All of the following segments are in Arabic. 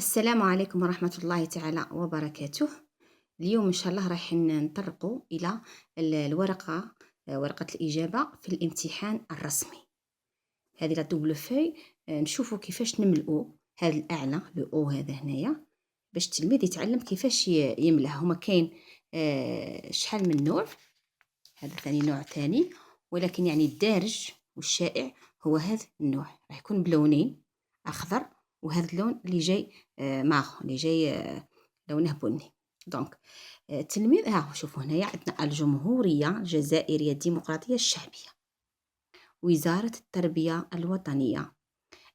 السلام عليكم ورحمة الله تعالى وبركاته. اليوم إن شاء الله راح نطرقوا إلى الورقة، ورقة الإجابة في الامتحان الرسمي. هذه لا دوبل فوي. نشوفوا كيفاش نملؤوا هذا الأعلى لو أو هذا هنايا باش التلميذ يتعلم كيفاش يملأ. هما كاين شحال من نوع. هذا ثاني نوع ثاني، ولكن يعني الدارج والشائع هو هذا النوع، راح يكون بلونين، أخضر وهذا اللون اللي جاي ماغ اللي جاي لونه بني. دونك التلميذ ها شوفوا هنايا عندنا الجمهورية الجزائرية الديمقراطية الشعبية، وزارة التربية الوطنية،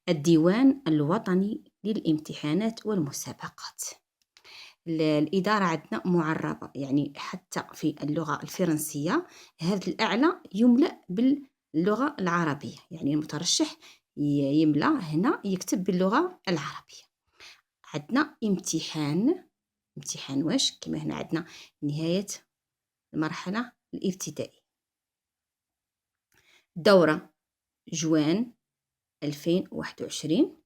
الديوان الوطني للامتحانات والمسابقات. الإدارة عندنا معربة، يعني حتى في اللغة الفرنسية هذا الأعلى يملأ باللغة العربية، يعني المترشح يملأ هنا يكتب باللغة العربية. عندنا امتحان واش كما هنا عندنا نهاية المرحلة الابتدائية. دورة جوان 2021.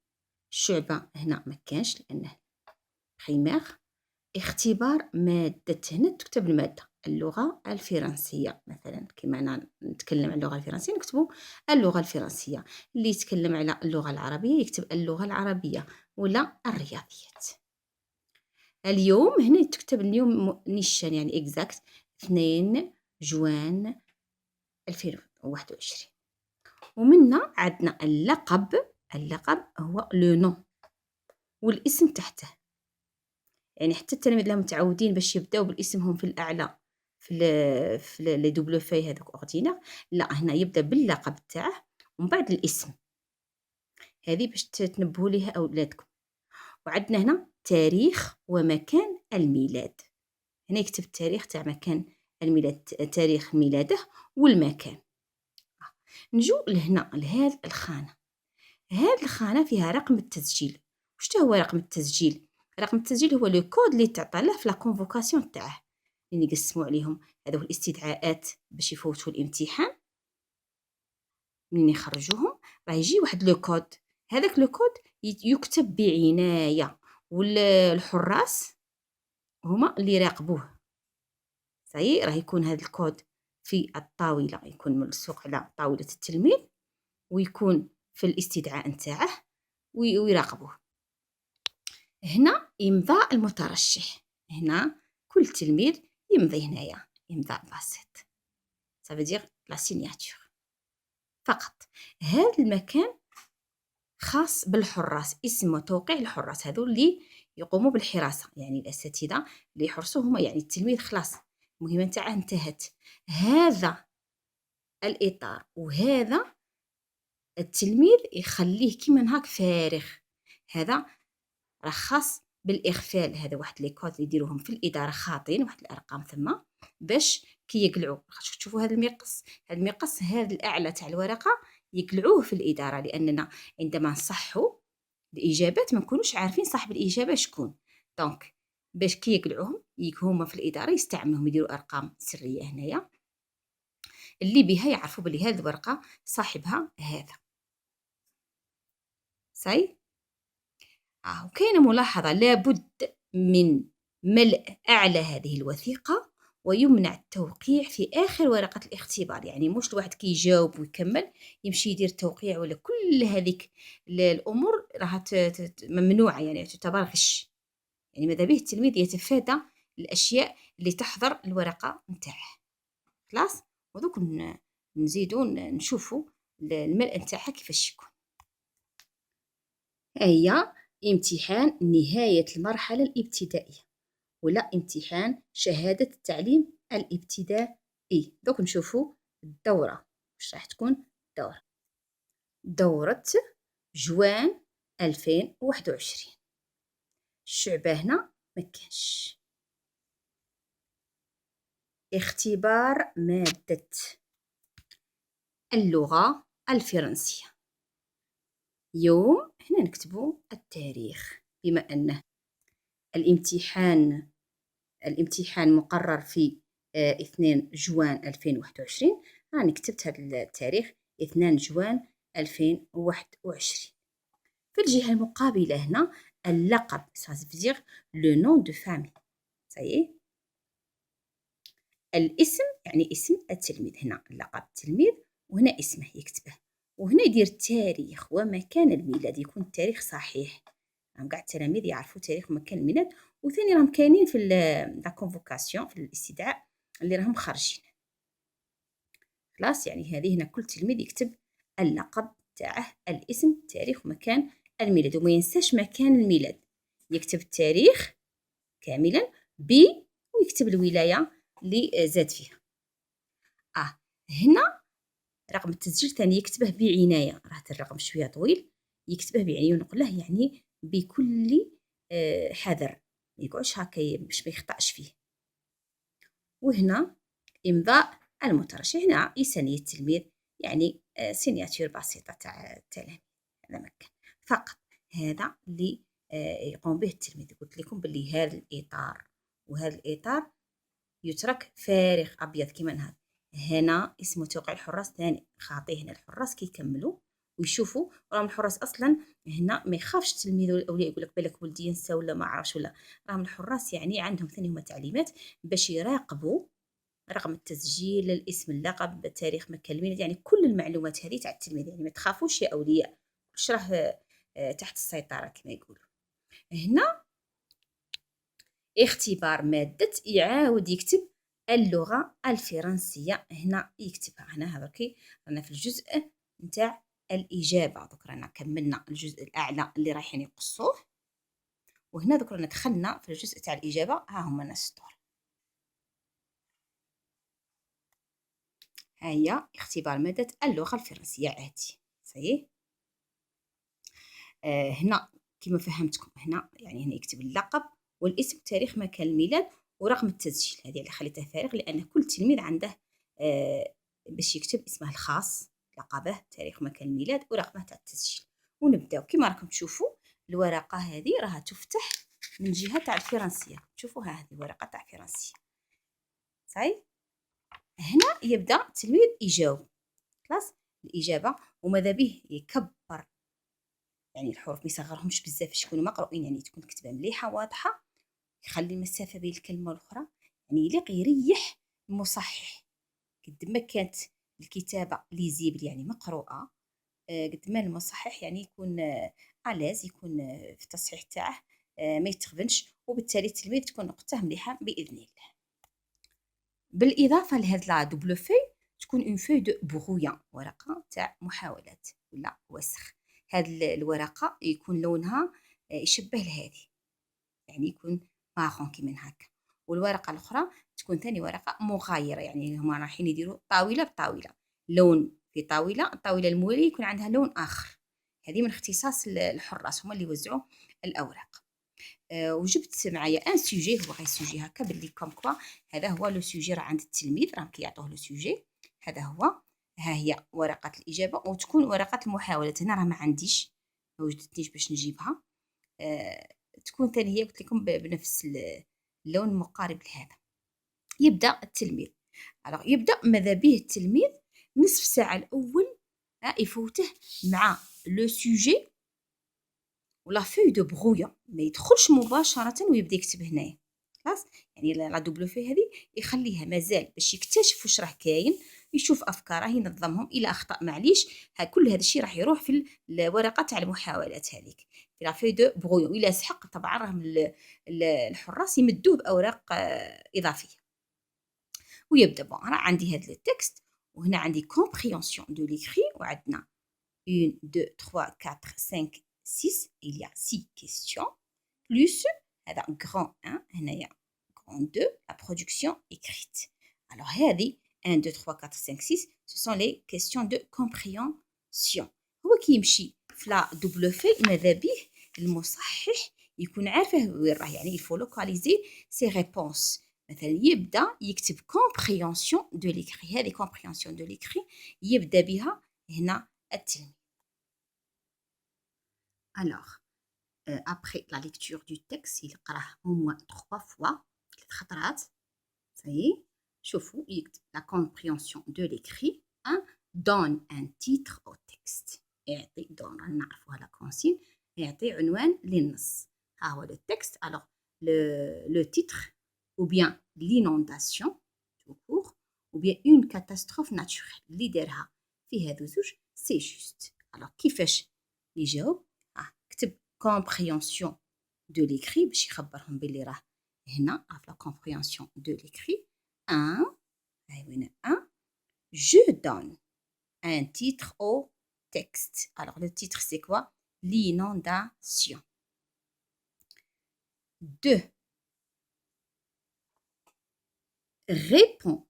الشعبة هنا مكانش لأنه خيماغ. اختبار مادة، هنا تكتب المادة اللغة الفرنسية مثلا، كما أنا نتكلم عن اللغة الفرنسية نكتبوا اللغة الفرنسية، اللي يتكلم على اللغة العربية يكتب اللغة العربية ولا الرياضيات. اليوم هنا تكتب اليوم نيشان، يعني اكزاكت 2 جوان 2021. ومنا عندنا اللقب هو لو نون والاسم تحته، يعني حتى التلاميذ اللي متعودين باش يبداو بالاسم في الاعلى في لي دوبل فاي هذوك اوردينير، لا هنا يبدا باللقب تاعه ومن بعد الاسم. هذه باش تنبهوا ليها اولادكم. وعندنا هنا تاريخ ومكان الميلاد، هنا يكتب التاريخ تاع مكان الميلاد، تاريخ ميلاده والمكان. نجو لهنا لهذه الخانه. هذه الخانه فيها رقم التسجيل. واش هو رقم التسجيل؟ رقم التسجيل هو لو كود اللي تعطى له في لا كونفوكاسيون تاعه، اللي يقسموا عليهم هذو الاستدعاءات باش يفوتوا الامتحان. من يخرجوهم راه يجي واحد لو كود، هذاك لو كود يكتب بعنايه، والحراس هما اللي يراقبوه. صحيح راه يكون هذا الكود في الطاوله، يكون ملصوق على طاوله التلميذ ويكون في الاستدعاء نتاعه ويراقبوه. هنا إمضاء المترشح، هنا كل تلميذ يمضي هنايا إمضاء بسيط، ça veut dire la signature فقط. هذا المكان خاص بالحراس، اسم وتوقيع الحراس، هذو اللي يقوموا بالحراسة، يعني الأساتذة اللي يحرسوا هما، يعني التلميذ خلاص المهمة نتاعه انتهت. هذا الإطار وهذا التلميذ يخليه كيما هاك فارغ، هذا راه خاص بالاغفال. هذا واحد لي كود اللي يديروهم في الاداره خاطين واحد الارقام ثم باش كي يقلعوا. تشوفوا هذا المقص، هذا المقص هذا الاعلى تاع الورقه يقلعوه في الاداره، لاننا عندما نصحوا الاجابات ما نكونوش عارفين صاحب الاجابه شكون. دونك باش كي يقلعوهم هما في الاداره يستعملوهم يديروا ارقام سريه هنايا اللي بها يعرفوا بلي هذه الورقه صاحبها هذا. صحيح. وكاينة ملاحظة، لابد من ملء أعلى هذه الوثيقة ويمنع التوقيع في آخر ورقة الاختبار، يعني مش الواحد كي يجاوب ويكمل يمشي يدير توقيع ولا كل هذيك الأمور راها ممنوعة، يعني تعتبر غش. يعني ماذا به التلميذ يتفادى الأشياء اللي تحضر الورقة نتاعه. خلاص، ودوك نزيدو نشوفوا الملء نتاعها كيفاش يكون. هي امتحان نهاية المرحلة الابتدائية ولا امتحان شهادة التعليم الابتدائي. دوك نشوفوا الدورة واش راح تكون. دورة جوان 2021. الشعبة هنا مكانش. اختبار مادة اللغة الفرنسية. يوم هنا نكتبوا التاريخ، بما أنه الامتحان مقرر في 2 جوان 2021. راني كتبت هذا التاريخ 2 جوان 2021. في الجهة المقابلة هنا اللقب ça veut dire le nom de famille ça y est. الاسم يعني اسم التلميذ، هنا اللقب التلميذ وهنا اسمه يكتبه، وهنا يدير التاريخ ومكان الميلاد، يكون التاريخ صحيح. راهم قاع التلاميذ يعرفوا تاريخ ومكان الميلاد، وثاني راهم كاينين في لا كونفوكاسيون في الاستدعاء اللي راهم خارجين. خلاص يعني هذه هنا كل تلميذ يكتب اللقب تاعه، الاسم، التاريخ ومكان الميلاد، وما ينساش مكان الميلاد، يكتب التاريخ كاملا ويكتب الولاية اللي زاد فيها. هنا رقم التسجيل ثاني يكتبه بعناية، راه هذا الرقم شوية طويل، يكتبه بعناية ونقول له يعني بكل حذر، ما يقعدش هكا باش ما يخطأش فيه. وهنا إمضاء المترشح، هنا إنسانية التلميذ يعني سيناتور بسيطة تاع التلاميذ، هذا مكان فقط. هذا اللي يقوم به التلميذ. قلت لكم باللي هذا الإطار وهذا الإطار يترك فارغ أبيض كيما هذا. هنا اسم توقيع الحراس ثاني خاطيه، هنا الحراس كيكملوا ويشوفوا، راهم الحراس اصلا هنا ما يخافش التلميذ ولا الاولياء يقول لك بالك ولدي ينسى ولا ما عرفش ولا، راهم الحراس يعني عندهم ثاني هما تعليمات باش يراقبوا رقم التسجيل، الاسم، اللقب، تاريخ مكان الميلاد، يعني كل المعلومات هذه تاع التلميذ، يعني ما تخافوش يا اولياء، كلش راه تحت السيطره كما يقولوا. هنا اختبار مادة، يعاود يكتب اللغة الفرنسية، هنا يكتبها. هنا هذا رانا في الجزء نتاع الإجابة، دوك رانا كملنا الجزء الأعلى اللي رايحين يقصوه، وهنا دوك رانا دخلنا في الجزء تاع الإجابة. ها هما ناس الدور. ها هي اختبار مادة اللغة الفرنسية عادي صحيح. هنا كما فهمتكم، هنا يعني هنا يكتب اللقب والاسم وتاريخ مكان الميلاد ورقم التسجيل. هذه اللي خليتها فارغ لأن كل تلميذ عنده باش يكتب اسمه الخاص، لقبه، تاريخ مكان الميلاد ورقمه تاع التسجيل. ونبداو كما راكم تشوفوا الورقة هذه راها تفتح من جهة تاع الفرنسية، شوفوا هذه الورقة تاع الفرنسية صحيح. هنا يبدا التلميذ يجاوب، خلاص الإجابة، وماذا به يكبر يعني الحروف، ما يصغرهمش بزاف باش يكونوا مقروئين، يعني تكون الكتابه مليحه واضحه، يخلي المسافه بين الكلمه والاخرى، يعني يليق يريح المصحح. قد ما كانت الكتابه ليزيبل يعني مقروءه، قد ما المصحح يعني يكون الاز، يكون في التصحيح تاعه ما يتخبنش، وبالتالي التلميذ تكون نقطته مليحه باذن الله. بالاضافه لهاد لا دوبل في تكون اون في دو برويان، ورقه تاع محاولات ولا وسخ. هاد الورقه يكون لونها يشبه لهذه، يعني يكون ماغون كيما هكا، والورقه الاخرى تكون ثاني ورقه مغايره، يعني هما رايحين يديروا طاوله بطاوله، لون في طاوله، الطاوله المواليه يكون عندها لون اخر. هذه من اختصاص الحراس، هما اللي يوزعوا الاوراق. وجبت معايا ان سوجي، هو غير سوجي هكا باللي كوم كوا هذا هو لو سوجي راه عند التلميذ، راهم كيعطوه لو سوجي، هذا هو. ها هي ورقه الاجابه، وتكون ورقه المحاولات، هنا راه ما عنديش، ما وجدتنيش باش نجيبها. تكون ثاني هي قلت لكم بنفس اللون مقارب لهذا. يبدا التلميذ، يبدا ماذا به التلميذ نصف ساعه الاول يفوته مع لو سوجي ولا في دو برويون، ما يدخلش مباشره ويبدا يكتب هنايا، خلاص يعني لا دوبلو في هذه يخليها مازال باش يكتشف واش راه كاين، يشوف افكاره ينظمهم، الى اخطا معليش كل هذا الشيء راح يروح في الورقه تاع المحاولات هذيك في لا في دو برويون. الى سحق طبعا راهم الحراس يمدوه باوراق اضافيه. ويبدا بون راه عندي هذا التكست، وهنا عندي كومبريهنسيون دو ليكري، وعندنا 1 2 3 4 5 6، il y a 6 questions plus هذا grand 1 هنايا grand 2 la production écrite. alors هذه 1 2 3 4 5 6 ce sont les questions de compréhension. هو كيمشي في لا دوبل في ماذا به المصحح يكون عارفه وين راه، يعني il faut localiser ses réponses. مثلا يبدا يكتب compréhension de l'écrit، هذه compréhension de l'écrit يبدا بها هنا التلميذ. alors après la lecture du texte يقراه au moins 3 fois، 3 خطرات صحيح. شوفوا يكتب la compréhension de l'écrit. donne un titre au texte، يعطي دون نعرفوها لا كونسين، يعطي عنوان للنص. ها هو le texte. Alors le titre ou bien l'inondation tout court ou bien une catastrophe naturelle اللي دارها في هذو زوج سي جوست. alors كيفاش يجاوب؟ كتب compréhension de l'écrit باش يخبرهم باللي راه هنا la compréhension de l'écrit. Je donne un titre au texte. Alors le titre c'est quoi? L'inondation. 2. Réponds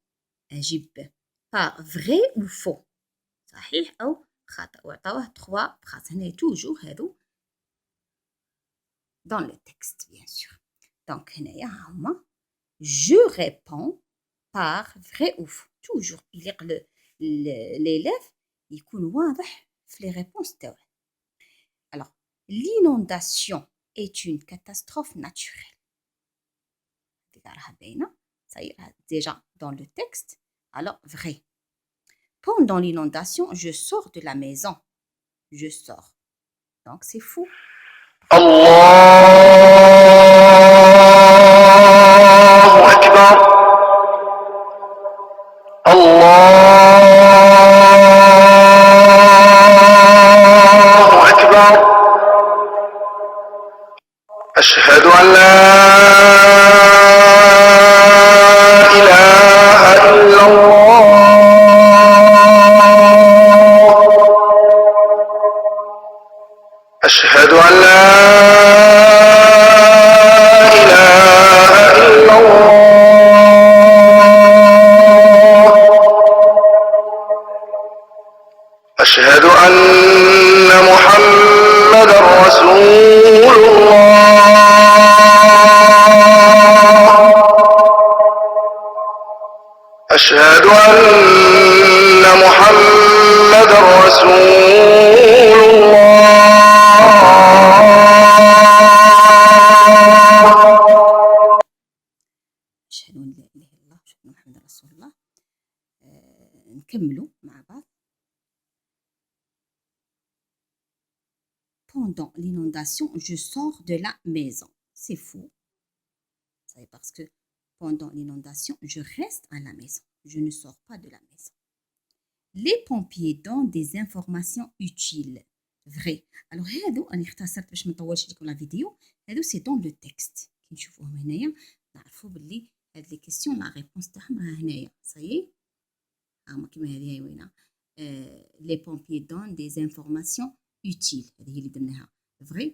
أجيب par vrai ou faux. صحيح أو خطأ. وعطاوه 3 phrases. هنا توجور هذو dans le texte bien sûr. donc هنايا ها هما je réponds par vrai ou faux. toujours يليق l'élève يكون واضح في les réponses تاعو. alors l'inondation est une catastrophe naturelle. راها باينه صاير déjà dans le texte. alors vrai. pendant l'inondation je sors de la maison. je sors. donc c'est faux. الله أكبر. الله أكبر. أشهد أن لا إله إلا الله. أشهد أن لا أشهد أن محمدا رسول الله. أشهد أن محمدا رسول الله. أشهد أن لا إله إلا الله وأشهد أن محمدا رسول الله. نكملوا مع بعض. pendant l'inondation, je sors de la maison. C'est faux. C'est parce que pendant l'inondation, je reste à la maison. Je ne sors pas de la maison. Les pompiers donnent des informations utiles. Vrai. Alors, هادو أنا اختصرت باش ما نطولش لكم لا فيديو. هادو سي دون لو تكست. كي نشوفوهم هنايا نعرفوا باللي هاد لي كيسيون لا ريبونس تاعهم راه هنايا. صايي. هاهما كيما هذه هاي وينه. Les pompiers donnent des informations utile. Vrai.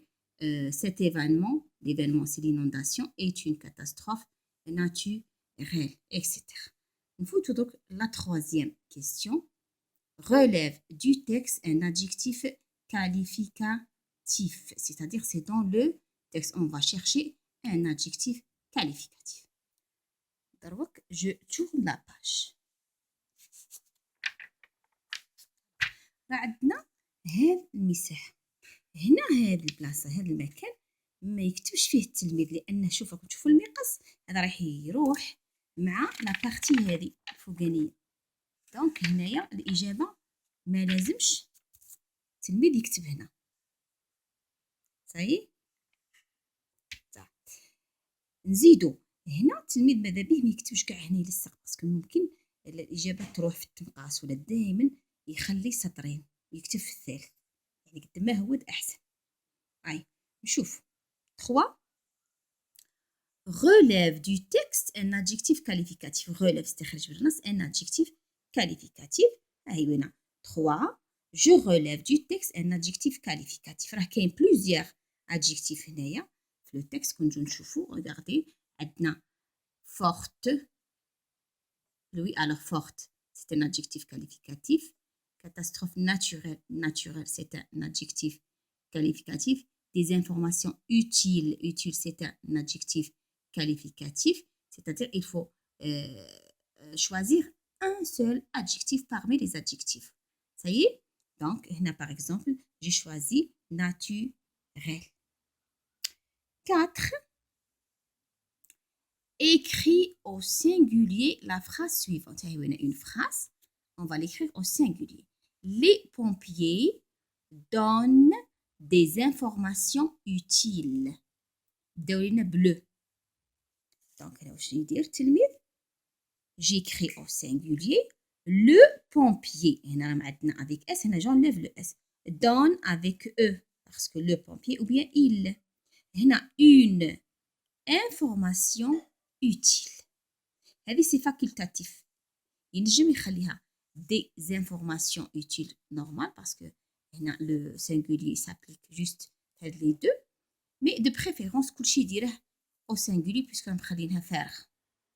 Cet événement, l'événement c'est l'inondation, est une catastrophe naturelle, etc. Il faut tout donc la troisième question. Relève du texte un adjectif qualificatif. C'est-à-dire c'est dans le texte. On va chercher un adjectif qualificatif. Donc, je tourne la page. عندنا هذا المساحة هنا هذه البلاصة هذا المكان ما يكتبش فيه التلميذ لأنه شوف راكم تشوفوا المقص هذا راح يروح مع لا بارتي هذه الفوقانية. دونك هنايا الإجابة ما لازمش التلميذ يكتب هنا. صحيح. نزيدو هنا التلميذ ماذا به ما يكتبش كاع هنا يلصق باسكو ممكن الإجابة تروح في التنقاص ولا دائما يخلي سطرين يكتب في الثالث يعني قد ما هو أحسن. نشوف 3. relève du texte un adjectif qualificatif. relève استخرج بالنص un adjectif qualificatif. هاي وين 3 je relève du texte un adjectif qualificatif. راه كاين plusieurs adjectifs هنايا في لو تكست كنجو نشوفو. regardez عندنا forte. oui alors forte c'est un adjectif qualificatif. catastrophe naturelle. naturelle c'est un adjectif qualificatif. des informations utiles. utile c'est un adjectif qualificatif. c'est-à-dire il faut choisir un seul adjectif parmi les adjectifs. ça y est. donc là par exemple j'ai choisi naturel. 4. écris au singulier la phrase suivante. une phrase on va l'écrire au singulier. les pompiers donnent des informations utiles. بداو لينا bleu. Donc هنا واش يدير التلميذ؟ j'écris au singulier le pompier. هنا راهم عندنا avec s, هنا j'enlève le s. donne avec e parce que le pompier ou bien il. هنا une information utile. هذه c'est facultatif. ينجم يخليها des informations utiles normales parce que le singulier s'applique juste les deux, mais de préférence كلشي يديره au singulier puisque مخلينها فارغ.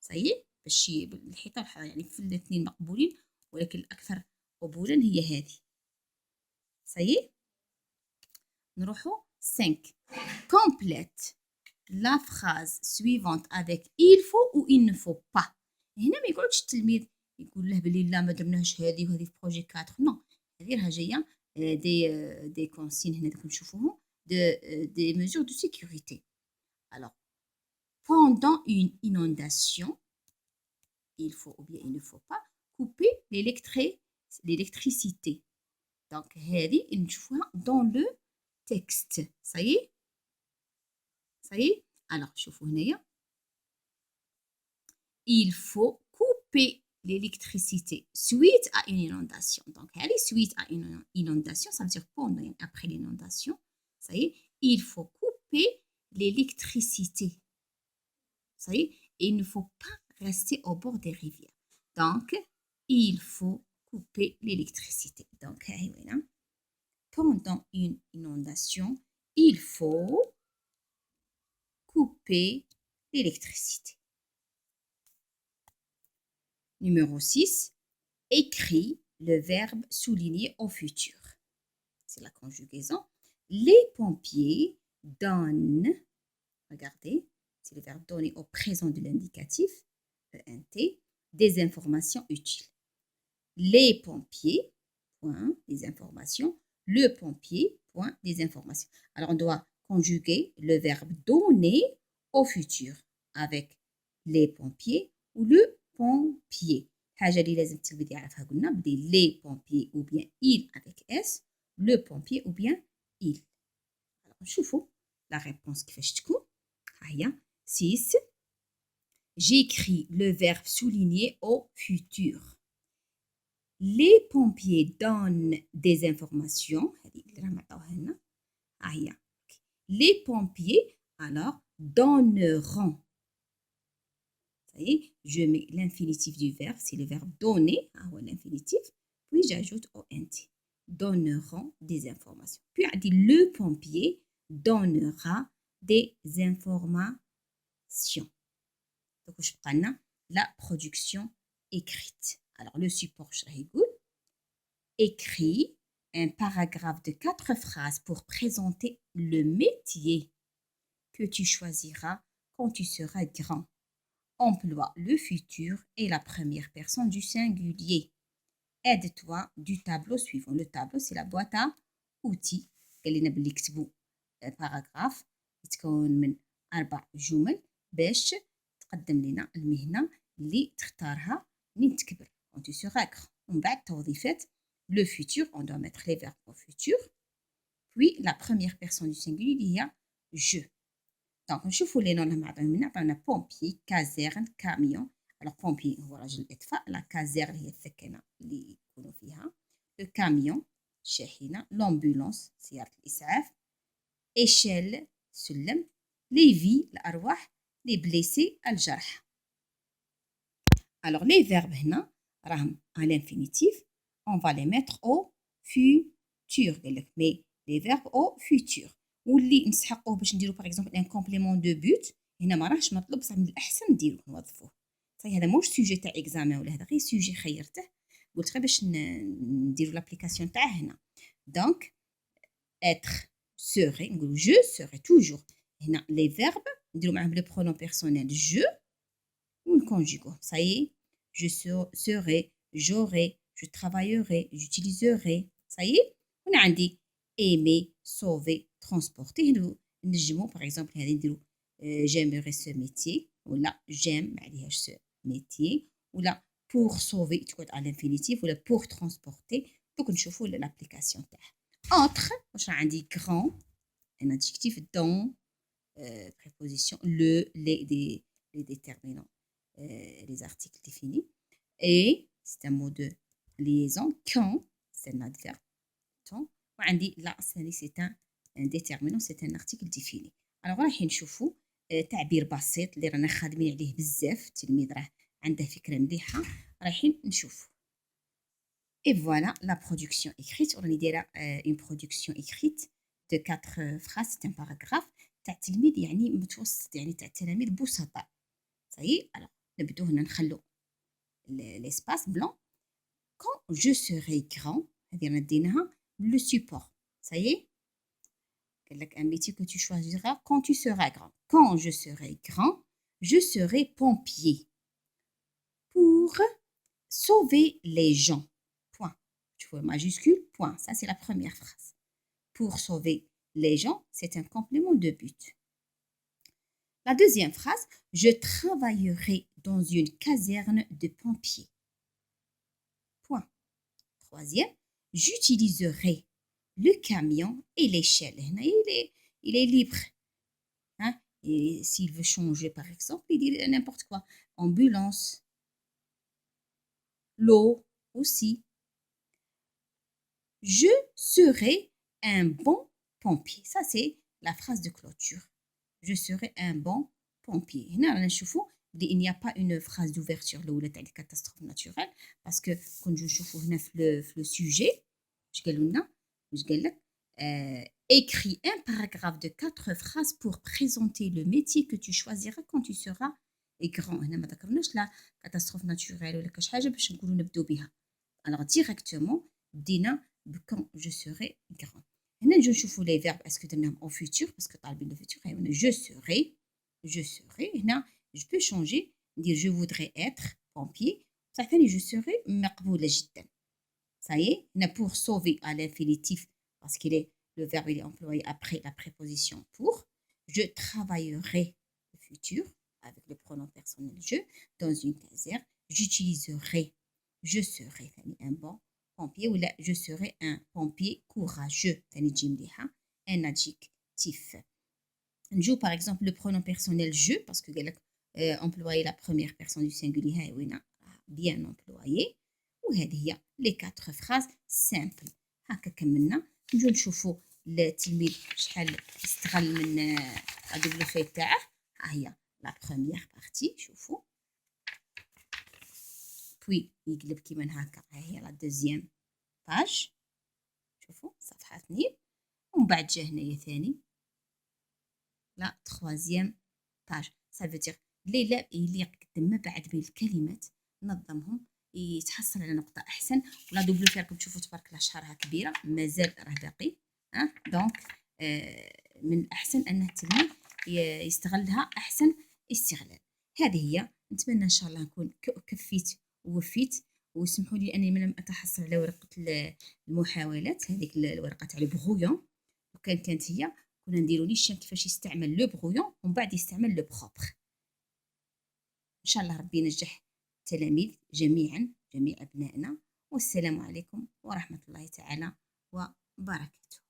ça y est باش الحيطه يعني في الاثنين مقبولين ولكن الاكثر قبولا هي هذه. ça y est نروحوا 5. complète la phrase suivante avec il faut ou il ne faut pas. هنا ما يقعدش التلميذ يقول له بلي لا ما درناش هذه وهذه في بروجي 4. نو هذه راها جايه دي كونسين هنا راكم تشوفوهم des mesures de sécurité. Alors pendant une inondation il faut ou bien il ne faut pas couper l'électricité. donc هذه نشوفوها dans le texte. ça y est alors شوفوا هنايا il faut couper l'électricité suite à une inondation. Donc, suite à une inondation, ça veut dire pendant et après l'inondation. Ça y est, il faut couper l'électricité. Ça y est, et il ne faut pas rester au bord des rivières. Donc, il faut couper l'électricité. Donc, pendant une inondation, il faut couper l'électricité. Numéro 6, écris le verbe souligné au futur. C'est la conjugaison. Les pompiers donnent, regardez, c'est le verbe donner au présent de l'indicatif, ENT, des informations utiles. Les pompiers, point, des informations. Le pompier, point, des informations. Alors, on doit conjuguer le verbe donner au futur avec les pompiers ou le pompier. حاجة اللي لازم التلميذ يعرفها قلنا بدي les pompiers ou bien il avec s, le pompier ou bien il. Alors نشوفوا la réponse كيفاش تكون. ها هي 6. J'écris le verbe souligné au futur. Les pompiers donnent des informations. هذه اللي راهم عطاوها لنا. ها هي. Les pompiers alors donneront. Je mets l'infinitif du verbe, c'est le verbe donner, l'infinitif, puis j'ajoute ONT. Donneront des informations. Puis on dit le pompier donnera des informations. Donc je prends la production écrite. Alors le support, je rigole. Écris un paragraphe de 4 phrases pour présenter le métier que tu choisiras quand tu seras grand. Emploie le futur et la première personne du singulier. Aide-toi du tableau suivant. Le tableau, c'est la boîte à outils. قال لنا بلي كتبوا باراغراف يتكون من 4 جمل باش تقدم لنا المهنة اللي تختارها من تكبر. Quand tu seras grand. ومن بعد توظيفات le futur, on doit mettre les verbes au futur. Puis la première personne du singulier اللي هي je. Donc, نشوفوا لي نون اللي معطيهم لنا عطاونا بومبي كازيرن كاميون. alors بومبي هو رجل الإطفاء. لا كازيرن هي الثكنة اللي يكونوا فيها. لو كاميون شاحنة. لومبولانس سيارة الإسعاف. إيشيل سلم. لي في الأرواح. لي بليسي الجرح. alors les verbes هنا راهم à l'infinitif on va les mettre au futur. قال لك mais les verbes au futur. واللي نسحقوه باش نديرو باغ اكزومبل ان كومبليمون دو بوت هنا ما راهش مطلوب بصح من الاحسن نديروه نوظفوه. صحيح هذا موش سوجي تاع اكزامان ولا هذا غير سوجي خيرته قلت غير باش نديرو لابليكاسيون تاعه هنا. دونك être serait نقولو je serai toujours. هنا لي فيرب نديرو معاهم لو برونون بيرسونيل je ونكونجيغوه. ça y est je serai, j'aurai, je travaillerai, j'utiliserai. ça y est هنا عندي aimer, sauver, transporter. نجمو par exemple هذه نديرو j'aimerais ce métier ولا j'aime ما عليهاش ce métier ولا pour sauver تكون على l'infinitif ولا pour transporter. دوك نشوفو l'application تاعها. entre واش راه عندي grand un adjectif dans préposition le les déterminants les articles définis et c'est un mot de liaison quand c'est un adverbe temps وعندي لا c'est un déterminant c'est un article défini. alors رايحين نشوفوا تعبير بسيط اللي رانا خادمين عليه بزاف التلميذ راه عنده فكره مليحه رايحين نشوفوا. Et voilà la production écrite. On dirait une production écrite de 4 phrases, c'est un paragraphe. تاع التلميذ يعني متوسط يعني تاع التلاميذ بسطاء. Ça y est, alors نبدو هنا نخلو l'espace blanc. Quand je serai grand, هذه نديناها le support. Ça y est, قال لك un métier que tu choisiras quand tu seras grand. Quand je serai grand, je serai pompier pour sauver les gens. Point. Tu vois, majuscule, point. Ça, c'est la première phrase. Pour sauver les gens, c'est un complément de but. La deuxième phrase, je travaillerai dans une caserne de pompiers. Point. Troisième, j'utiliserai le camion et l'échelle. Il est libre. Hein? Et s'il veut changer, par exemple, il dit n'importe quoi. Ambulance, l'eau aussi. Je serai un bon pompier. Ça, c'est la phrase de clôture. Je serai un bon pompier. هنا رانا نشوفوا il n'y a pas une phrase d'ouverture الاولى تاع الكاتاستروف ناتورال باسكو كون نشوفوا هنا في لو سوجي واش قالوا لنا واش قال لك écris un paragraphe de 4 phrases pour présenter le métier que tu choisiras quand tu seras grand. هنا ما ذكرناش لا كاتاستروف ناتورال ولا كاش حاجه باش نقولوا نبداو بها. alors directement بدينا quand je serai grand. هنا نجي نشوفوا les verbes est-ce que درناهم au futur parce que طالبين le futur je serai هنا je peux changer dire je voudrais être pompier صح ثاني je serai مقبولة جدا. ça y est هنا pour sauver à l'infinitif parce qu'il est le verbe il est employé après la préposition pour. Je travaillerai le futur avec le pronom personnel je dans une caserne. J'utiliserai je serai un bon pompier ou là je serai un pompier courageux un adjectif. نجو par exemple le pronom personnel je parce que employer la première personne du singulier هاي bien employé وهذه هي les 4 phrases simples. هكا كملنا. نجو نشوفوا التلميذ شحال استغل من الدبلو في تاعه. ها هي la première partie شوفوا puis يقلب كيما هكا. ها هي la deuxième page شوفوا صفحة 2 ومن بعد جا هنايا ثاني لا troisième page. ça veut dire اللي يقدم بعد بين الكلمات نظمهم يتحصل على نقطة أحسن. ولا دوبلو فيركم تشوفوا تبارك الله شحالها كبيرة مازال راه باقي. دونك من الأحسن أن التلميذ يستغلها أحسن استغلال. هذه هي. نتمنى إن شاء الله نكون كفيت ووفيت. وسمحوا لي أني لم أتحصل على ورقة المحاولات هذيك الورقة تاع البغويون كانت هي كنا نديرو ليشان كيفاش يستعمل لو بغويون ومن بعد يستعمل لو بروبر. ان شاء الله ربي ينجح التلاميذ جميعا جميع ابنائنا. والسلام عليكم ورحمه الله تعالى وبركاته.